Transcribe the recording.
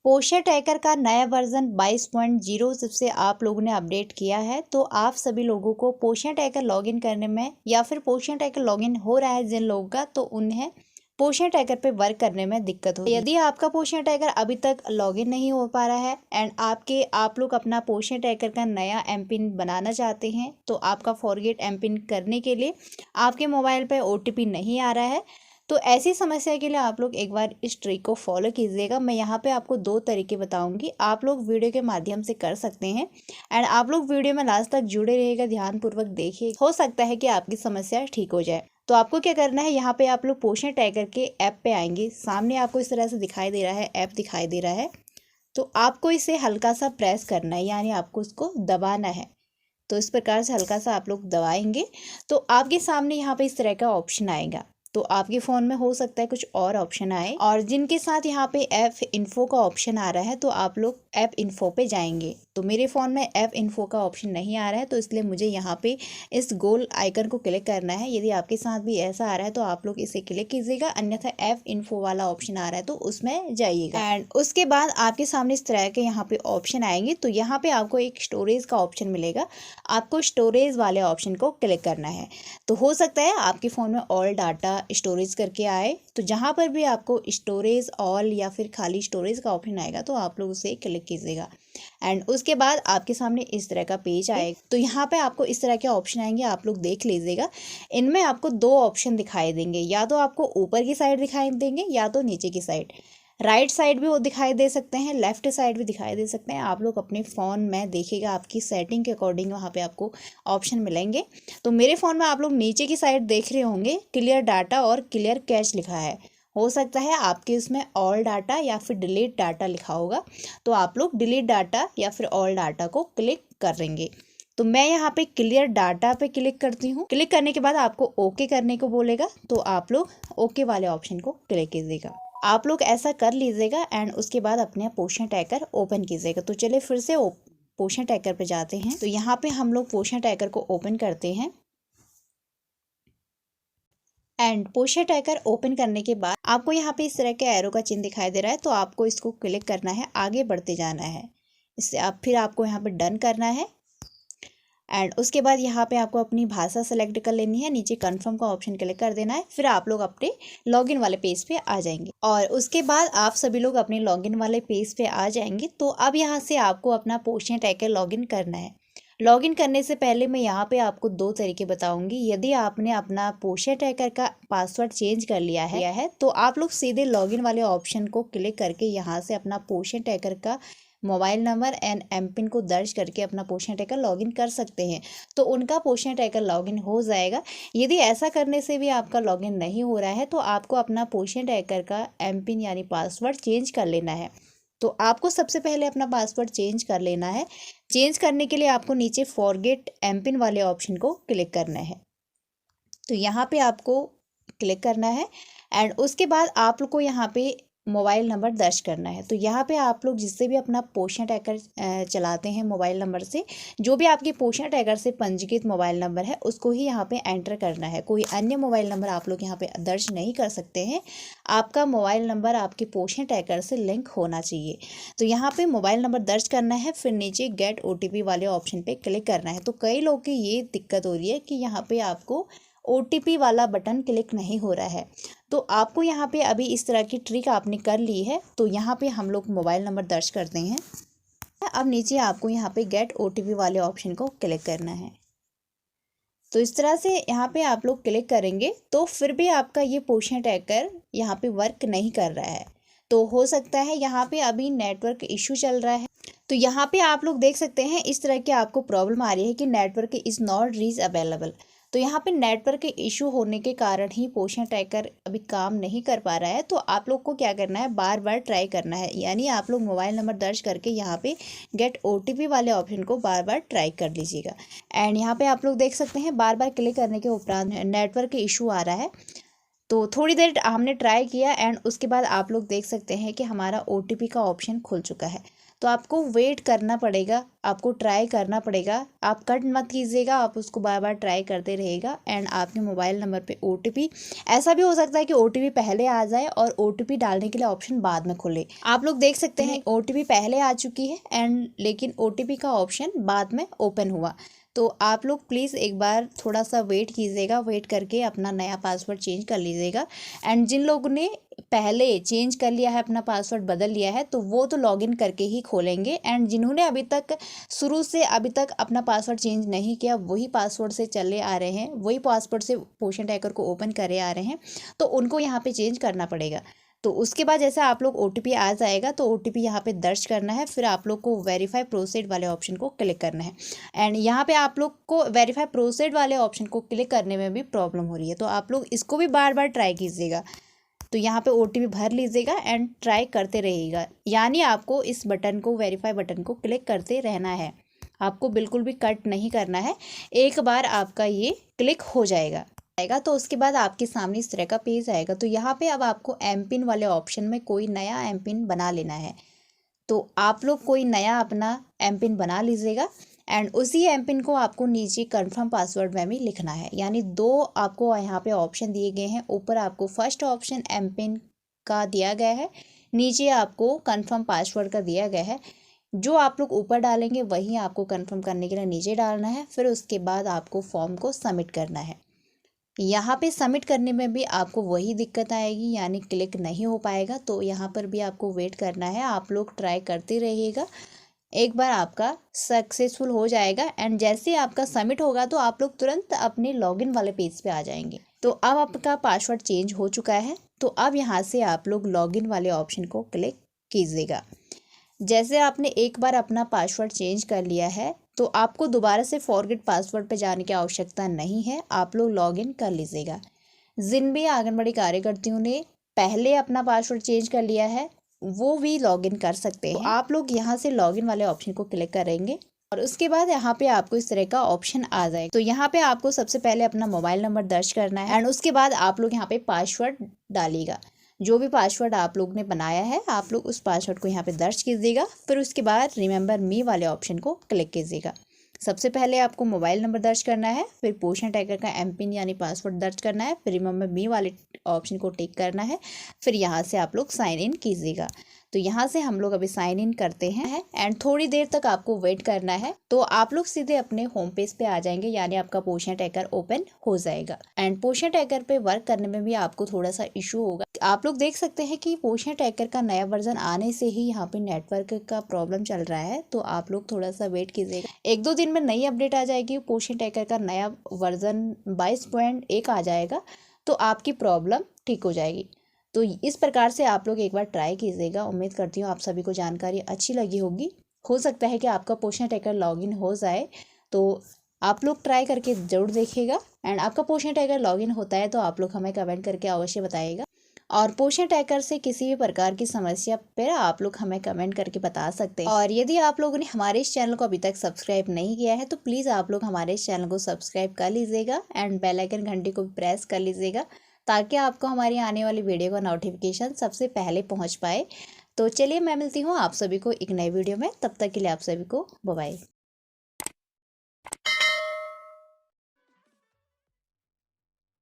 Posture tracker का नया version 22.0 जब से आप लोगों ने अपडेट किया है तो आप सभी लोगों को पोस्चर ट्रैकर लॉगिन करने में या फिर पोस्चर ट्रैकर लॉगिन हो रहा है जिन लोगों का, तो उन्हें पोस्चर ट्रैकर पे वर्क करने में दिक्कत होगी। यदि आपका पोस्चर ट्रैकर अभी तक लॉगिन नहीं हो पा रहा है एंड आप लोग अपना पोस्चर ट्रैकर का नया एमपिन बनाना चाहते हैं, तो आपका फॉरगेट एमपिन करने के लिए आपके मोबाइल पे OTP नहीं आ रहा है, तो ऐसी समस्या के लिए आप लोग एक बार इस ट्रिक को फॉलो कीजिएगा। मैं यहाँ पे आपको 2 तरीके बताऊंगी, आप लोग वीडियो के माध्यम से कर सकते हैं एंड आप लोग वीडियो में लास्ट तक जुड़े रहिएगा, ध्यानपूर्वक देखिए, हो सकता है कि आपकी समस्या ठीक हो जाए। तो आपको क्या करना है, यहाँ पे आप लोग पोस्चर ट्रैकर के ऐप पे आएंगे। सामने आपको इस तरह से दिखाई दे रहा है, ऐप दिखाई दे रहा है, तो आपको इसे हल्का सा प्रेस करना है, यानी आपको इसको दबाना है। तो इस प्रकार से हल्का सा आप लोग दबाएंगे तो आपके सामने यहाँ पे इस तरह का ऑप्शन आएगा। तो आपके फ़ोन में हो सकता है कुछ और ऑप्शन आए, और जिनके साथ यहाँ पे ऐप इन्फो का ऑप्शन आ रहा है तो आप लोग ऐप इन्फो पे जाएंगे। तो मेरे फ़ोन में ऐप इन्फो का ऑप्शन नहीं आ रहा है, तो इसलिए मुझे यहाँ पे इस गोल आइकन को क्लिक करना है। यदि आपके साथ भी ऐसा आ रहा है तो आप लोग इसे क्लिक कीजिएगा, अन्यथा ऐप इन्फो वाला ऑप्शन आ रहा है तो उसमें जाइएगा। एंड उसके बाद आपके सामने इस तरह के यहाँ पे ऑप्शन आएंगे, तो यहाँ पे आपको एक स्टोरेज का ऑप्शन मिलेगा, आपको स्टोरेज वाले ऑप्शन को क्लिक करना है। तो हो सकता है आपके फ़ोन में ऑल डाटा स्टोरेज करके आए, तो जहाँ पर भी आपको स्टोरेज ऑल या फिर खाली स्टोरेज का ऑप्शन आएगा तो आप लोग उसे क्लिक कीजिएगा। एंड उसके बाद आपके सामने इस तरह का पेज आएगा, तो यहाँ पे आपको इस तरह के ऑप्शन आएंगे, आप लोग देख लीजिएगा। इनमें आपको 2 ऑप्शन दिखाई देंगे, या तो आपको ऊपर की साइड दिखाई देंगे या तो नीचे की साइड। राइट साइड भी वो दिखाई दे सकते हैं, लेफ्ट साइड भी दिखाई दे सकते हैं। आप लोग अपने फ़ोन में देखिएगा, आपकी सेटिंग के अकॉर्डिंग वहाँ पे आपको ऑप्शन मिलेंगे। तो मेरे फ़ोन में आप लोग नीचे की साइड देख रहे होंगे, क्लियर डाटा और क्लियर कैश लिखा है। हो सकता है आपके इसमें ऑल डाटा या फिर डिलीट डाटा लिखा होगा, तो आप लोग डिलीट डाटा या फिर ऑल डाटा को क्लिक करेंगे। तो मैं यहाँ पे क्लियर डाटा पे क्लिक करती हूँ। क्लिक करने के बाद आपको ओके करने को बोलेगा, तो आप लोग ओके वाले ऑप्शन को क्लिक कीजिएगा। आप लोग ऐसा कर लीजिएगा एंड उसके बाद अपने पोस्चर ट्रैकर ओपन कीजिएगा। तो चलिए फिर से पोस्चर ट्रैकर पे जाते हैं। तो यहाँ पे हम लोग पोस्चर ट्रैकर को ओपन करते हैं एंड पोस्चर ट्रैकर ओपन करने के बाद आपको यहाँ पे इस तरह के एरो का चिन्ह दिखाई दे रहा है, तो आपको इसको क्लिक करना है, आगे बढ़ते जाना है। इससे फिर आपको यहाँ पे डन करना है एंड उसके बाद यहाँ पे आपको अपनी भाषा सेलेक्ट कर लेनी है, नीचे कंफर्म का ऑप्शन क्लिक कर देना है। फिर आप लोग अपने लॉगिन वाले पेज पे आ जाएंगे और उसके बाद आप सभी लोग अपने लॉगिन वाले पेज पे आ जाएंगे। तो अब यहाँ से आपको अपना पोस्चर ट्रैकर लॉगिन करना है। लॉगिन करने से पहले मैं यहाँ पे आपको 2 तरीके बताऊंगी। यदि आपने अपना पोस्चर ट्रैकर का पासवर्ड चेंज कर लिया है तो आप लोग सीधे लॉगिन वाले ऑप्शन को क्लिक करके यहाँ से अपना पोस्चर ट्रैकर का मोबाइल नंबर एंड एमपिन को दर्ज करके अपना पोस्चर ट्रैकर लॉगिन कर सकते हैं, तो उनका पोस्चर ट्रैकर लॉगिन हो जाएगा। यदि ऐसा करने से भी आपका लॉगिन नहीं हो रहा है तो आपको अपना पोस्चर ट्रैकर का एमपिन यानी पासवर्ड चेंज कर लेना है। तो आपको सबसे पहले अपना पासवर्ड चेंज कर लेना है। चेंज करने के लिए आपको नीचे फॉरगेट एमपिन वाले ऑप्शन को क्लिक करना है। तो यहाँ पे आपको क्लिक करना है एंड उसके बाद आप लोग को यहाँ पे मोबाइल नंबर दर्ज करना है। तो यहाँ पे आप लोग जिससे भी अपना पोस्चर ट्रैकर चलाते हैं मोबाइल नंबर से, जो भी आपके पोस्चर ट्रैकर से पंजीकृत मोबाइल नंबर है उसको ही यहाँ पे एंटर करना है। कोई अन्य मोबाइल नंबर आप लोग यहाँ पे दर्ज नहीं कर सकते हैं। आपका मोबाइल नंबर आपके पोस्चर ट्रैकर से लिंक होना चाहिए। तो यहाँ पे मोबाइल नंबर दर्ज करना है, फिर नीचे गेट OTP वाले ऑप्शन पे क्लिक करना है। तो कई लोग की ये दिक्कत हो रही है कि यहाँ पे आपको OTP वाला बटन क्लिक नहीं हो रहा है। तो आपको यहाँ पे अभी इस तरह की ट्रिक आपने कर ली है, तो यहाँ पे हम लोग मोबाइल नंबर दर्ज करते हैं। अब नीचे आपको यहाँ पे गेट OTP वाले ऑप्शन को क्लिक करना है। तो इस तरह से यहाँ पे आप लोग क्लिक करेंगे तो फिर भी आपका ये पोस्चर ट्रैकर यहाँ पे वर्क नहीं कर रहा है, तो हो सकता है यहाँ पे अभी नेटवर्क इशू चल रहा है। तो यहाँ पे आप लोग देख सकते हैं इस तरह की आपको प्रॉब्लम आ रही है कि network is not reach available. तो यहाँ पे नेटवर्क के इशू होने के कारण ही पोस्चर ट्रैकर अभी काम नहीं कर पा रहा है। तो आप लोग को क्या करना है, बार बार ट्राई करना है, यानी आप लोग मोबाइल नंबर दर्ज करके यहाँ पे गेट OTP वाले ऑप्शन को बार बार ट्राई कर लीजिएगा। एंड यहाँ पे आप लोग देख सकते हैं बार बार क्लिक करने के उपरांत नेटवर्क के इशू आ रहा है। तो थोड़ी देर हमने ट्राई किया एंड उसके बाद आप लोग देख सकते हैं कि हमारा OTP का ऑप्शन खुल चुका है। तो आपको वेट करना पड़ेगा, आपको ट्राई करना पड़ेगा, आप कट मत कीजिएगा, आप उसको बार बार ट्राई करते रहिएगा एंड आपके मोबाइल नंबर पे OTP, ऐसा भी हो सकता है कि OTP पहले आ जाए और OTP डालने के लिए ऑप्शन बाद में खुले। आप लोग देख सकते हैं OTP पहले आ चुकी है एंड लेकिन OTP का ऑप्शन बाद में ओपन हुआ। तो आप लोग प्लीज़ एक बार थोड़ा सा वेट कीजिएगा, वेट करके अपना नया पासवर्ड चेंज कर लीजिएगा। एंड जिन लोगों ने पहले चेंज कर लिया है, अपना पासवर्ड बदल लिया है, तो वो तो लॉगिन करके ही खोलेंगे। एंड जिन्होंने अभी तक शुरू से अभी तक अपना पासवर्ड चेंज नहीं किया, वही पासवर्ड से चले आ रहे हैं, वही पासवर्ड से पोशन ट्रैकर को ओपन करे आ रहे हैं, तो उनको यहाँ पे चेंज करना पड़ेगा। तो उसके बाद जैसे आप लोग OTP आ जाएगा तो OTP यहाँ पे दर्ज करना है, फिर आप लोग को वेरीफाई प्रोसीड वाले ऑप्शन को क्लिक करना है। एंड यहाँ पे आप लोग को वेरीफाई प्रोसीड वाले ऑप्शन को क्लिक करने में भी प्रॉब्लम हो रही है, तो आप लोग इसको भी बार बार ट्राई कीजिएगा। तो यहाँ पे OTP भर लीजिएगा एंड ट्राई करते रहिएगा, यानी आपको इस बटन को, वेरीफाई बटन को क्लिक करते रहना है, आपको बिल्कुल भी कट नहीं करना है। एक बार आपका ये क्लिक हो जाएगा तो उसके बाद आपके सामने इस तरह का पेज आएगा। तो यहाँ पे अब आपको MPIN वाले ऑप्शन में कोई नया MPIN बना लेना है। तो आप लोग कोई नया अपना MPIN बना लीजिएगा एंड उसी MPIN को आपको नीचे कंफर्म पासवर्ड में भी लिखना है। यानी दो आपको यहाँ पे ऑप्शन दिए गए हैं, ऊपर आपको फर्स्ट ऑप्शन MPIN का दिया गया है, नीचे आपको कंफर्म पासवर्ड का दिया गया है। जो आप लोग ऊपर डालेंगे वही आपको कंफर्म करने के लिए नीचे डालना है। फिर उसके बाद आपको फॉर्म को सबमिट करना है। यहाँ पे सबमिट करने में भी आपको वही दिक्कत आएगी, यानी क्लिक नहीं हो पाएगा। तो यहाँ पर भी आपको वेट करना है, आप लोग ट्राई करते रहिएगा, एक बार आपका सक्सेसफुल हो जाएगा। एंड जैसे आपका सबमिट होगा तो आप लोग तुरंत अपने लॉगिन वाले पेज पे आ जाएंगे। तो अब आपका पासवर्ड चेंज हो चुका है, तो अब यहाँ से आप लोग लॉगिन वाले ऑप्शन को क्लिक कीजिएगा। जैसे आपने एक बार अपना पासवर्ड चेंज कर लिया है तो आपको दोबारा से फॉरगेट पासवर्ड पे जाने की आवश्यकता नहीं है, आप लोग लॉगिन कर लीजिएगा। जिन भी आंगनबाड़ी कार्यकर्तियों ने पहले अपना पासवर्ड चेंज कर लिया है वो भी लॉगिन कर सकते हैं। तो आप लोग यहाँ से लॉगिन वाले ऑप्शन को क्लिक करेंगे और उसके बाद यहाँ पे आपको इस तरह का ऑप्शन आ जाएगा। तो यहाँ पे आपको सबसे पहले अपना मोबाइल नंबर दर्ज करना है एंड उसके बाद आप लोग यहाँ पे पासवर्ड डालिएगा। जो भी पासवर्ड आप लोग ने बनाया है आप लोग उस पासवर्ड को यहाँ पे दर्ज कीजिएगा। फिर उसके बाद रिमेंबर मी वाले ऑप्शन को क्लिक कीजिएगा। सबसे पहले आपको मोबाइल नंबर दर्ज करना है, फिर पोशन ट्रैकर का MPIN यानी पासवर्ड दर्ज करना है, फिर रिमेंबर मी वाले ऑप्शन को टिक करना है, फिर यहाँ से आप लोग साइन इन कीजिएगा। तो यहाँ से हम लोग अभी साइन इन करते हैं एंड थोड़ी देर तक आपको वेट करना है। तो आप लोग सीधे अपने होम पेज पे आ जाएंगे, यानी आपका पोशन ट्रैकर ओपन हो जाएगा। एंड पोशन ट्रैकर पे वर्क करने में भी आपको थोड़ा सा इशू होगा। आप लोग देख सकते हैं कि पोशन ट्रैकर का नया वर्जन आने से ही यहाँ पे नेटवर्क का प्रॉब्लम चल रहा है, तो आप लोग थोड़ा सा वेट कीजिएगा। 1-2 दिन में नई अपडेट आ जाएगी, पोशन ट्रैकर का नया वर्जन 22.1 आ जाएगा, तो आपकी प्रॉब्लम ठीक हो जाएगी। तो इस प्रकार से आप लोग एक बार ट्राई कीजिएगा। उम्मीद करती हूँ आप सभी को जानकारी अच्छी लगी होगी। हो सकता है कि आपका पोशन ट्रैकर लॉगिन हो जाए, तो आप लोग ट्राई करके ज़रूर देखिएगा। एंड आपका पोशन ट्रैकर लॉगिन होता है तो आप लोग हमें कमेंट करके अवश्य बताइएगा। और पोशन ट्रैकर से किसी भी प्रकार की समस्या पर आप लोग हमें कमेंट करके बता सकते हैं। और यदि आप लोगों ने हमारे इस चैनल को अभी तक सब्सक्राइब नहीं किया है तो प्लीज़ आप लोग हमारे इस चैनल को सब्सक्राइब कर लीजिएगा एंड बेल आइकन घंटी को प्रेस कर लीजिएगा, ताकि आपको हमारी आने वाली वीडियो का नोटिफिकेशन सबसे पहले पहुंच पाए। तो चलिए मैं मिलती हूं आप सभी को एक नई वीडियो में, तब तक के लिए आप सभी को बाय बाय।